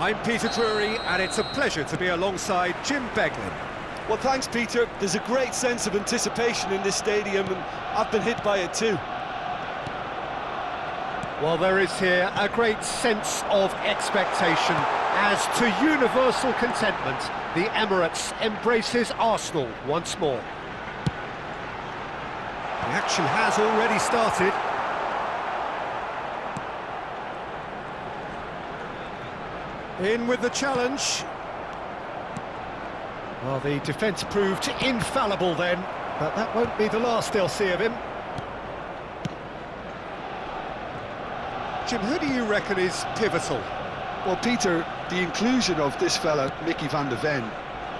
I'm Peter Drury, and it's a pleasure to be alongside Jim Beglin. Well, thanks, Peter. There's a great sense of anticipation in this stadium, and I've been hit by it too. Well, there is here a great sense of expectation as to universal contentment. The Emirates embraces Arsenal once more. The action has already started. In with the challenge. Well, the defence proved infallible then, but that won't be the last they'll see of him. Jim, who do you reckon is pivotal? Well, Peter, the inclusion of this fella, Mickey van de Ven,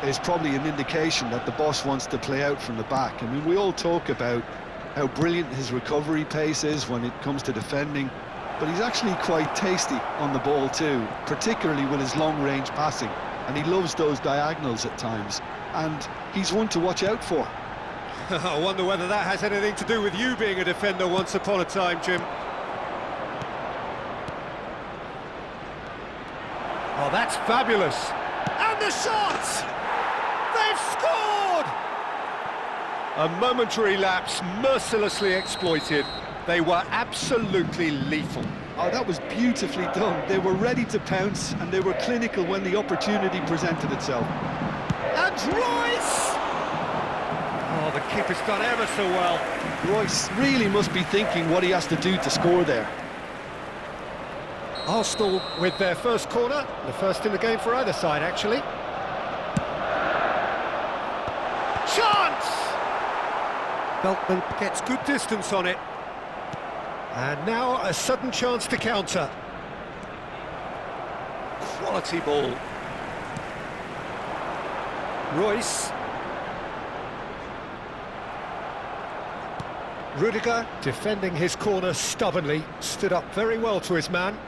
is probably an indication that the boss wants to play out from the back. I mean, we all talk about how brilliant his recovery pace is when it comes to defending, but he's actually quite tasty on the ball too, particularly with his long-range passing, and he loves those diagonals at times, and he's one to watch out for. I wonder whether that has anything to do with you being a defender once upon a time, Jim. Oh, that's fabulous. And the shot! They've scored! A momentary lapse mercilessly exploited. They were absolutely lethal. Oh, that was beautifully done. They were ready to pounce, and they were clinical when the opportunity presented itself. And Royce! Oh, the keeper's done ever so well. Royce really must be thinking what he has to do to score there. Arsenal with their first corner, the first in the game for either side, actually. Chance! Beltman gets good distance on it. And now a sudden chance to counter. Quality ball. Royce. Rudiger, defending his corner stubbornly, stood up very well to his man.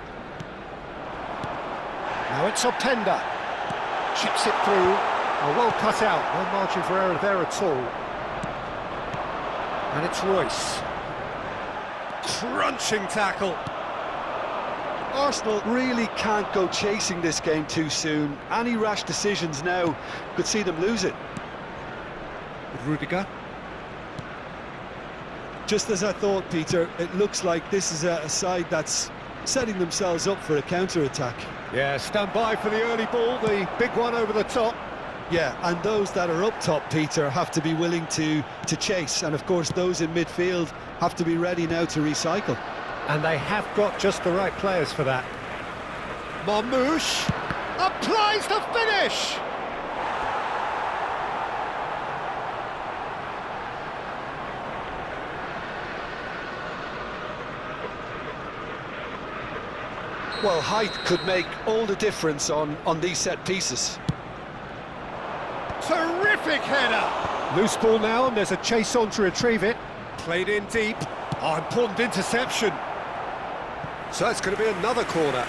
Now it's Openda. Chips it through. Oh, well cut out. No margin for error there at all. And it's Royce. Crunching tackle. Arsenal really can't go chasing this game too soon. Any rash decisions now could see them lose it. Rudiger. Just as I thought, Peter, it looks like this is a side that's setting themselves up for a counter-attack. Yeah, stand by for the early ball, the big one over the top. Yeah, and those that are up top, Peter, have to be willing to chase. And of course, those in midfield have to be ready now to recycle. And they have got just the right players for that. Marmouche applies the finish! Well, height could make all the difference on these set pieces. Terrific header! Loose ball now, and there's a chase on to retrieve it. Played in deep. Oh, important interception. So it's going to be another corner.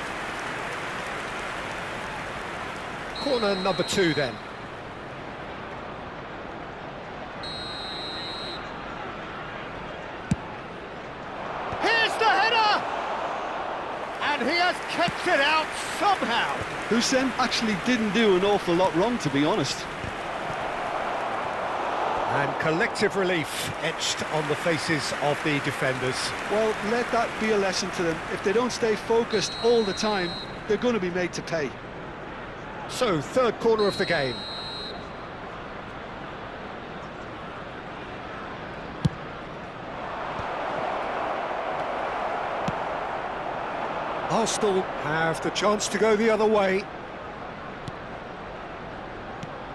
Corner number 2 then. Here's the header! And he has kept it out somehow. Hussein actually didn't do an awful lot wrong, to be honest. And collective relief etched on the faces of the defenders. Well, let that be a lesson to them. If they don't stay focused all the time, they're going to be made to pay. So, third corner of the game. Arsenal have the chance to go the other way.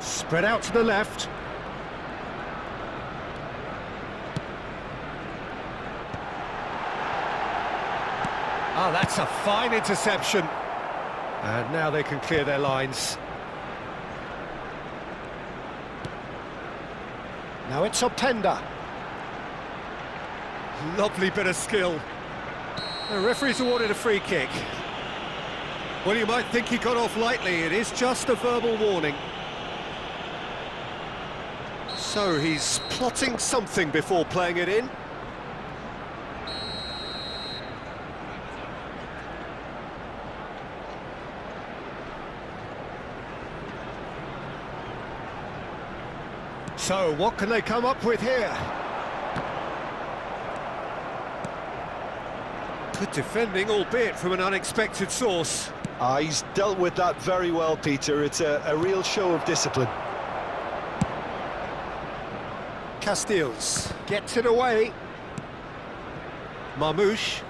Spread out to the left. Oh, that's a fine interception. And now they can clear their lines. Now it's Openda. Lovely bit of skill. The referee's awarded a free kick. Well, you might think he got off lightly. It is just a verbal warning. So he's plotting something before playing it in. So, what can they come up with here? Good defending, albeit from an unexpected source. He's dealt with that very well, Peter. It's a real show of discipline. Castiles gets it away. Marmouche.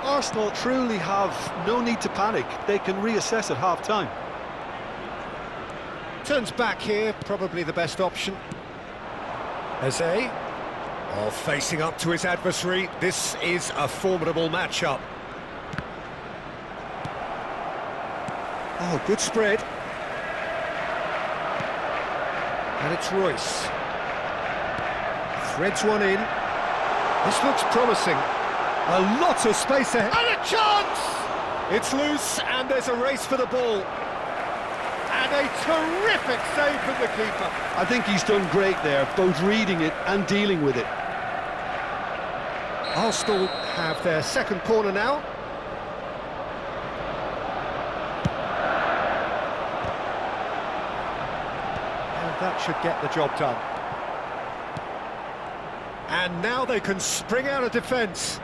Arsenal truly have no need to panic. They can reassess at half-time. Turns back here, probably the best option. Eze. Oh, facing up to his adversary. This is a formidable matchup. Oh, good spread. And it's Royce. Threads one in. This looks promising. A lot of space ahead. And a chance! It's loose, and there's a race for the ball. And a terrific save from the keeper. I think he's done great there, both reading it and dealing with it. Arsenal have their second corner now. And that should get the job done. And now they can spring out of defence.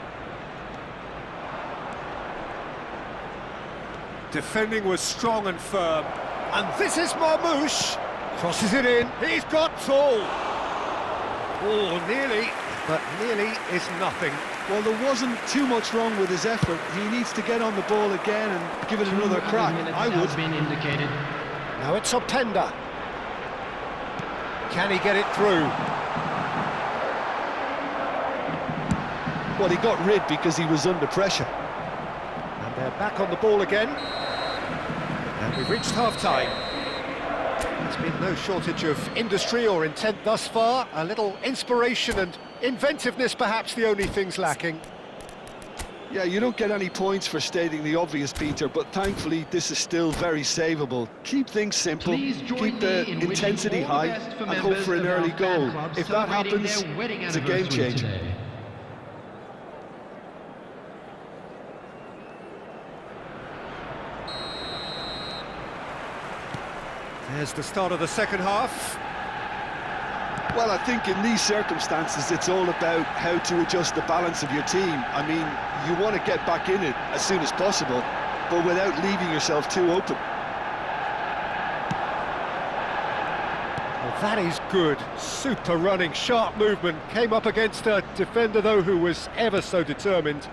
Defending was strong and firm. And this is Marmouche. Crosses it in. He's got tall. Oh, nearly. But nearly is nothing. Well, there wasn't too much wrong with his effort. He needs to get on the ball again and give it another crack. I would. Been indicated. Now it's Openda. Can he get it through? Well, he got rid because he was under pressure. And they're back on the ball again. And we've reached half-time. There's been no shortage of industry or intent thus far. A little inspiration and inventiveness, perhaps the only things lacking. Yeah, you don't get any points for stating the obvious, Peter, but thankfully this is still very savable. Keep things simple, keep the intensity high, and hope for an early goal. If that happens, it's a game changer. Today. There's the start of the second half. Well, I think in these circumstances, it's all about how to adjust the balance of your team. I mean, you want to get back in it as soon as possible, but without leaving yourself too open. Well, that is good. Super running, sharp movement. Came up against a defender, though, who was ever so determined.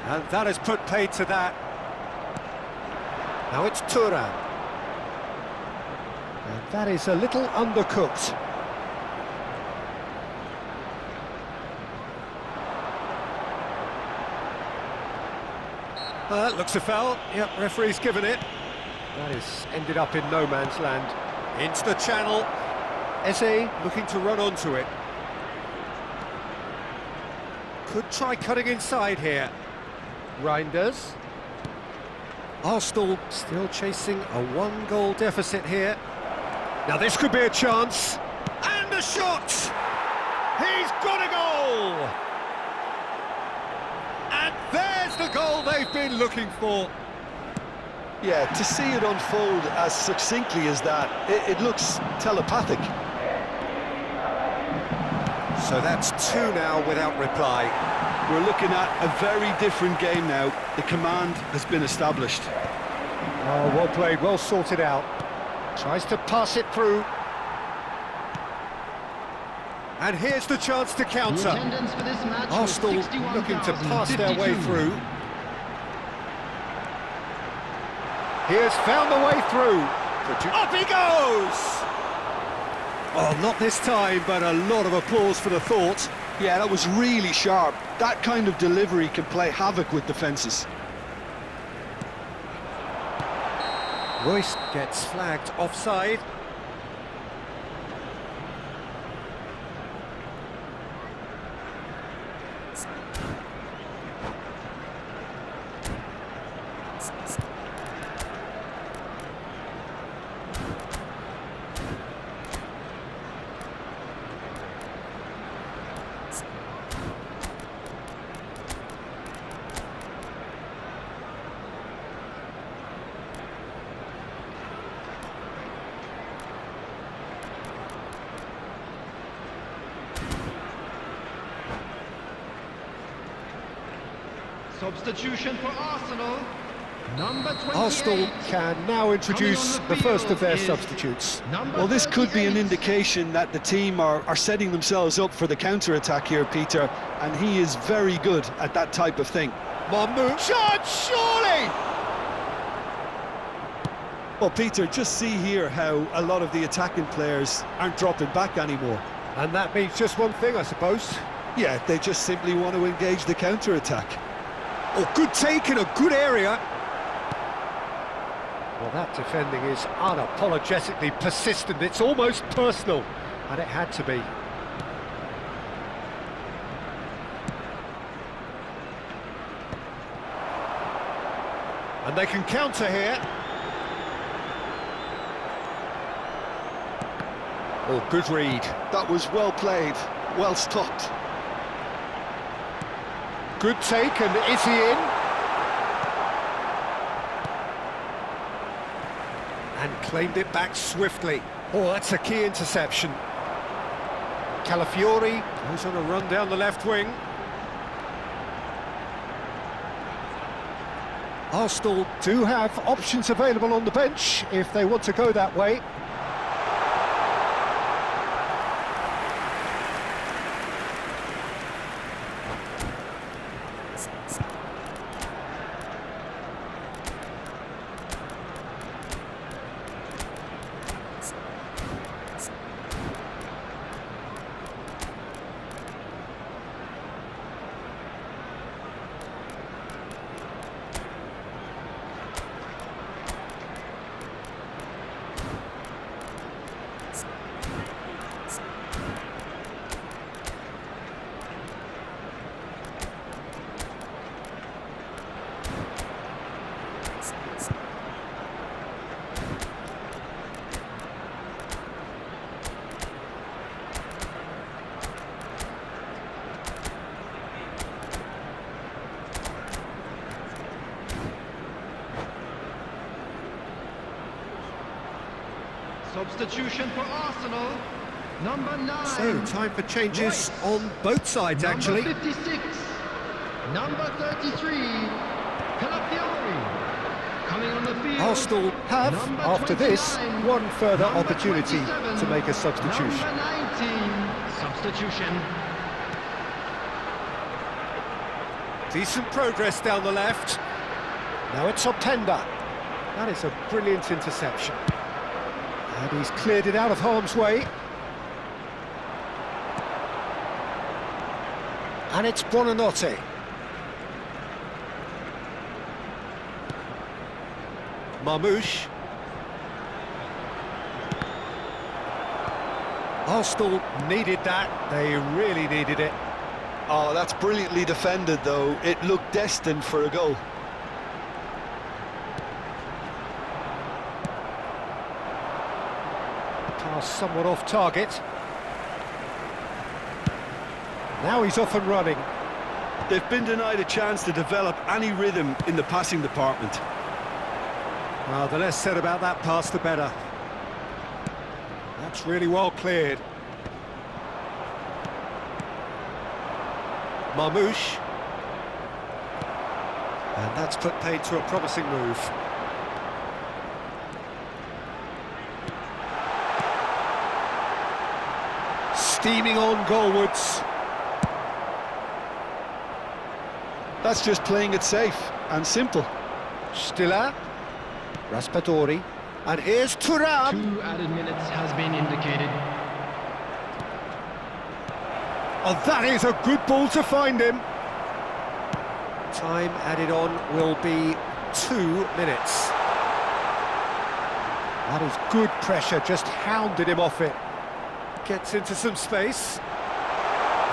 And that has put paid to that. Now it's Turan. And that is a little undercooked. That looks a foul. Yep, referee's given it. That is ended up in no man's land. Into the channel. Eze looking to run onto it. Could try cutting inside here. Reinders. Arsenal still chasing a one-goal deficit here. Now this could be a chance. And a shot! He's got a goal! And there's the goal they've been looking for. Yeah, to see it unfold as succinctly as that, it looks telepathic. So that's two now without reply. We're looking at a very different game now. The command has been established. Oh, well played, well sorted out. Tries to pass it through. And here's the chance to counter. The attendance for this match was Arsenal looking to pass their way 61,052. through. He has found the way through. Up he goes! Oh, not this time, but a lot of applause for the thought. Yeah, that was really sharp. That kind of delivery can play havoc with defences. Royce gets flagged offside. Substitution for Arsenal. Number 28. Arsenal can now introduce Coming on the first of their field is substitutes. number Well, this could be an 38. indication that the team are setting themselves up for the counter-attack here, Peter, and he is very good at that type of thing. Mahmoud, shot, surely! Well, Peter, just see here how a lot of the attacking players aren't dropping back anymore. And that means just one thing, I suppose. Yeah, they just simply want to engage the counter-attack. Oh, good take in a good area. Well, that defending is unapologetically persistent. It's almost personal, and it had to be. And they can counter here. Oh, good read. That was well played, well stopped. Good take, and is he in? And claimed it back swiftly. Oh, that's a key interception. Calafiori, who's on a run down the left wing. Arsenal do have options available on the bench if they want to go that way. Substitution for Arsenal. Number 9. So, time for changes on both sides, actually. Number 56. Number 33. Calafiori. Coming on the field. Arsenal have, Number after this, 29. one further Number opportunity 27. to make a substitution. Number 19. Substitution. Decent progress down the left. Now it's Openda. That is a brilliant interception. And he's cleared it out of harm's way. And it's Buonanotte. Marmouche. Arsenal needed that. They really needed it. Oh, that's brilliantly defended, though. It looked destined for a goal. Pass somewhat off target. Now he's off and running. They've been denied a chance to develop any rhythm in the passing department. Well, the less said about that pass, the better. That's really well cleared. Marmouche. And that's put paid to a promising move. Steaming on goalwards. That's just playing it safe and simple. Stiller. Raspadori. And here's Thuram. 2 added minutes has been indicated. Oh, that is a good ball to find him. Time added on will be 2 minutes. That is good pressure, just hounded him off it. Gets into some space.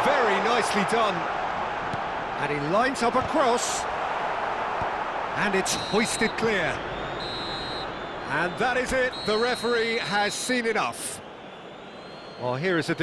Very nicely done. And he lines up a cross. And it's hoisted clear. And that is it. The referee has seen enough. Well, here is a